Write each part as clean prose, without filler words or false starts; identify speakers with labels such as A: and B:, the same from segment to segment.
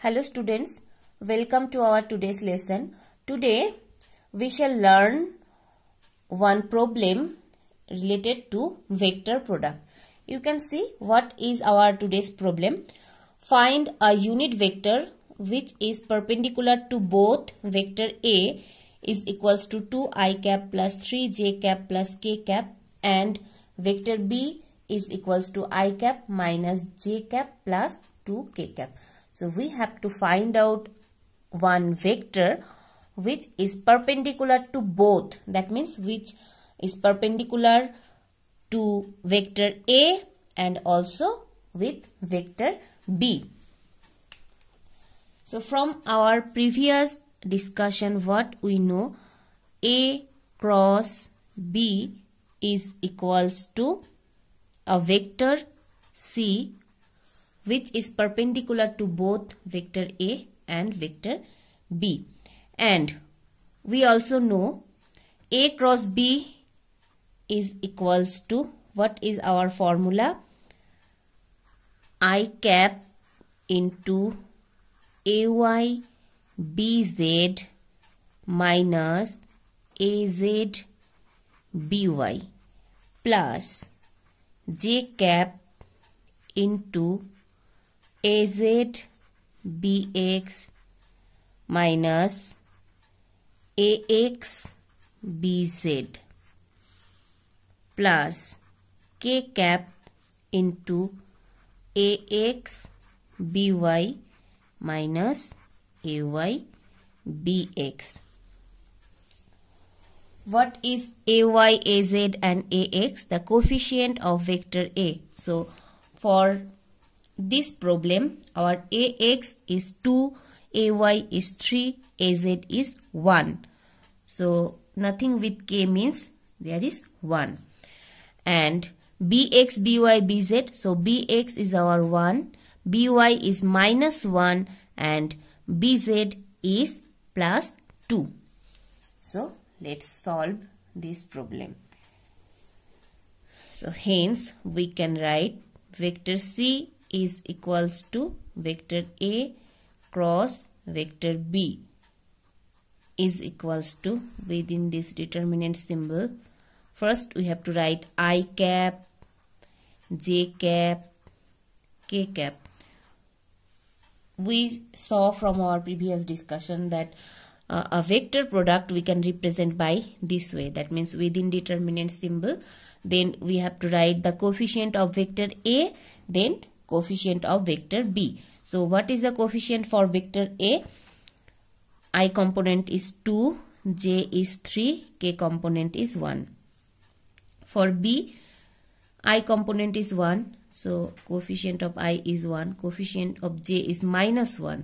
A: Hello students, welcome to our today's lesson. Today we shall learn one problem related to vector product. You can see what is our today's problem. Find a unit vector which is perpendicular to both vector A is equals to 2i cap plus 3j cap plus k cap and vector B is equals to I cap minus j cap plus 2k cap. So we have to find out one vector which is perpendicular to both. That means which is perpendicular to vector A and also with vector B. So from our previous discussion, what we know, A cross B is equals to a vector C which is perpendicular to both vector A and vector B. And we also know A cross B is equals to, what is our formula? I cap into AY BZ minus AZ BY plus J cap into AZ BX minus AX BZ plus K cap into AX BY minus AY BX. What is AY, AZ and AX? The coefficient of vector A. So for this problem, our AX is 2, AY is 3, AZ is 1. So nothing with K means there is 1. And BX, BY, BZ. So BX is our 1, BY is minus 1 and BZ is plus 2. So let's solve this problem. So hence we can write vector C is equals to vector A cross vector B is equals to, within this determinant symbol, first we have to write I cap, J cap, K cap. We saw from our previous discussion that a vector product we can represent by this way. That means within determinant symbol, then we have to write the coefficient of vector A, then coefficient of vector B. So what is the coefficient for vector A? I component is 2, J is 3, K component is 1. For B, I component is 1, so coefficient of I is 1, coefficient of J is minus 1.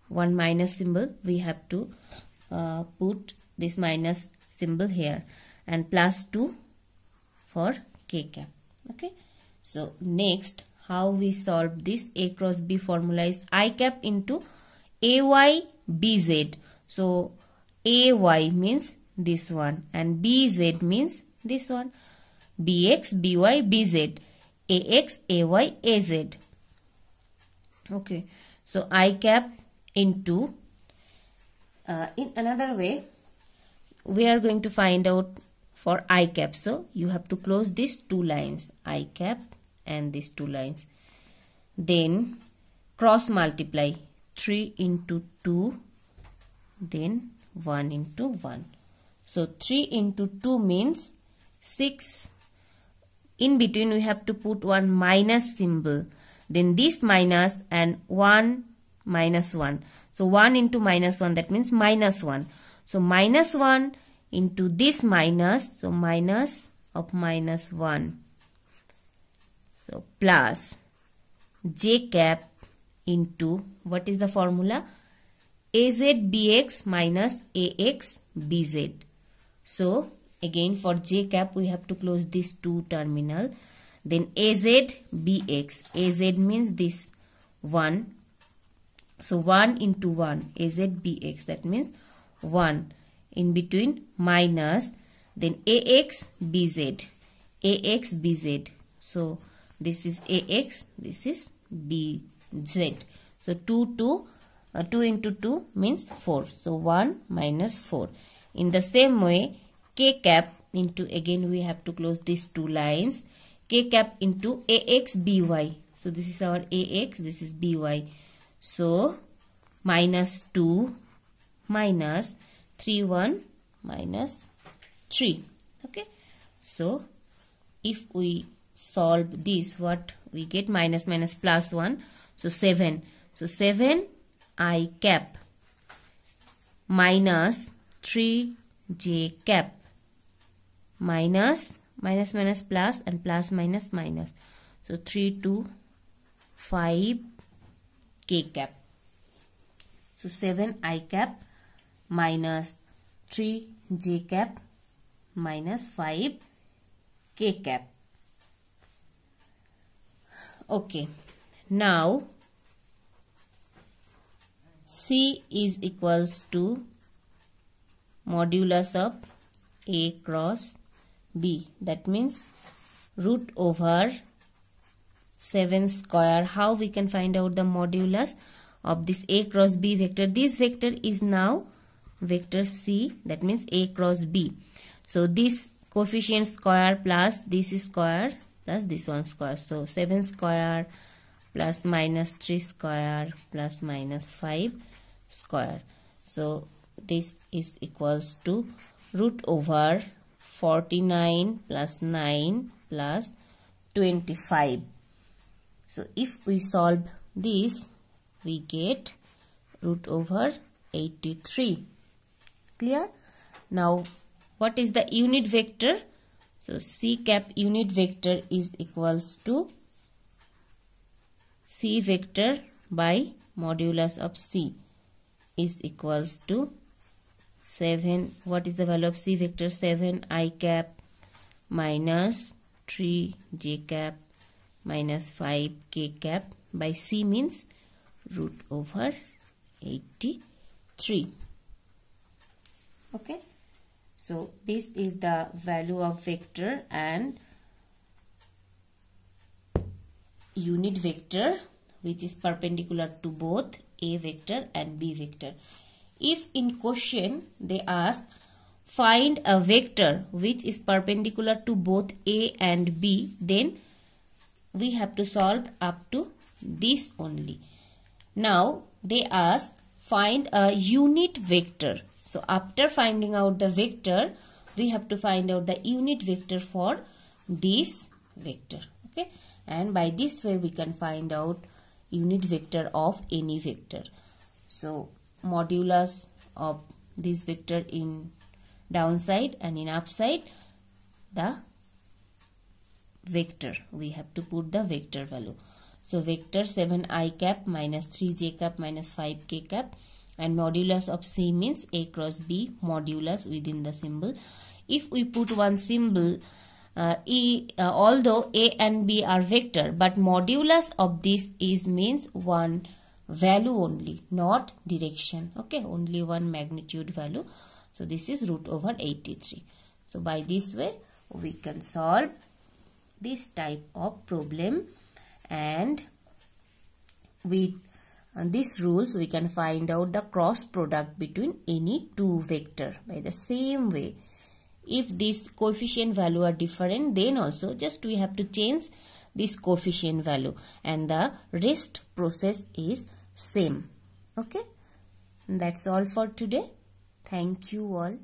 A: One minus symbol, we have to put this minus symbol here, and plus 2 for K cap. Okay, so next, how we solve this? A cross B formula is I cap into AY BZ. So AY means this one and BZ means this one. BX, BY, BZ, AX, AY, AZ. Okay, so I cap into, in another way, we are going to find out for I cap. So you have to close these two lines, I cap and these two lines. Then cross multiply 3 into 2, then 1 into 1. So 3 into 2 means 6. In between we have to put one minus symbol. Then this minus and 1 minus 1. So 1 into minus 1, that means minus 1. So minus 1 into this minus, so minus of minus 1. So plus J cap into, what is the formula? AZ BX minus AX BZ. So again for J cap we have to close this two terminal. Then AZ BX. AZ means this 1. So 1 into 1, AZ BX, that means 1. In between minus, then AX BZ. AX BZ. So this is AX, this is BZ. So 2 into 2 means 4. So 1 minus 4. In the same way, k cap into, again we have to close these two lines, k cap into ax by. So this is our ax, this is by. So minus 2 minus 3 1 minus 3. Okay. So if we solve this, what we get? Minus minus plus 1. So 7. So 7 I cap minus 3 j cap minus minus minus plus and plus minus minus. So 3 2 5 k cap. So 7 I cap minus 3 j cap minus 5 k cap. Okay. Now C is equals to modulus of A cross B. That means root over 7 square. How we can find out the modulus of this A cross B vector? This vector is now vector C. That means A cross B. So this coefficient square plus this square plus this one square. So 7 square plus minus 3 square plus minus 5 square. So this is equals to root over 49 plus 9 plus 25. So if we solve this, we get root over 83. Clear? Now what is the unit vector? So C cap unit vector is equals to C vector by modulus of C is equals to 7. What is the value of C vector? 7 I cap minus 3 j cap minus 5 k cap by C means root over 83. Okay. So this is the value of vector and unit vector which is perpendicular to both A vector and B vector. If in question they ask find a vector which is perpendicular to both A and B, then we have to solve up to this only. Now they ask find a unit vector. So after finding out the vector, we have to find out the unit vector for this vector. Okay, and by this way we can find out unit vector of any vector. So modulus of this vector in downside and in upside, the vector, we have to put the vector value. So vector 7 I cap minus 3 j cap minus 5 k cap, and modulus of C means A cross B modulus within the symbol. If we put one symbol, although A and B are vector, but modulus of this is means one value only, not direction. Okay, only one magnitude value. So this is root over 83. So by this way we can solve this type of problem, and with these rules we can find out the cross product between any two vector by the same way. If this coefficient value are different, then also just we have to change this coefficient value and the rest process is same. Okay, that's all for today. Thank you all.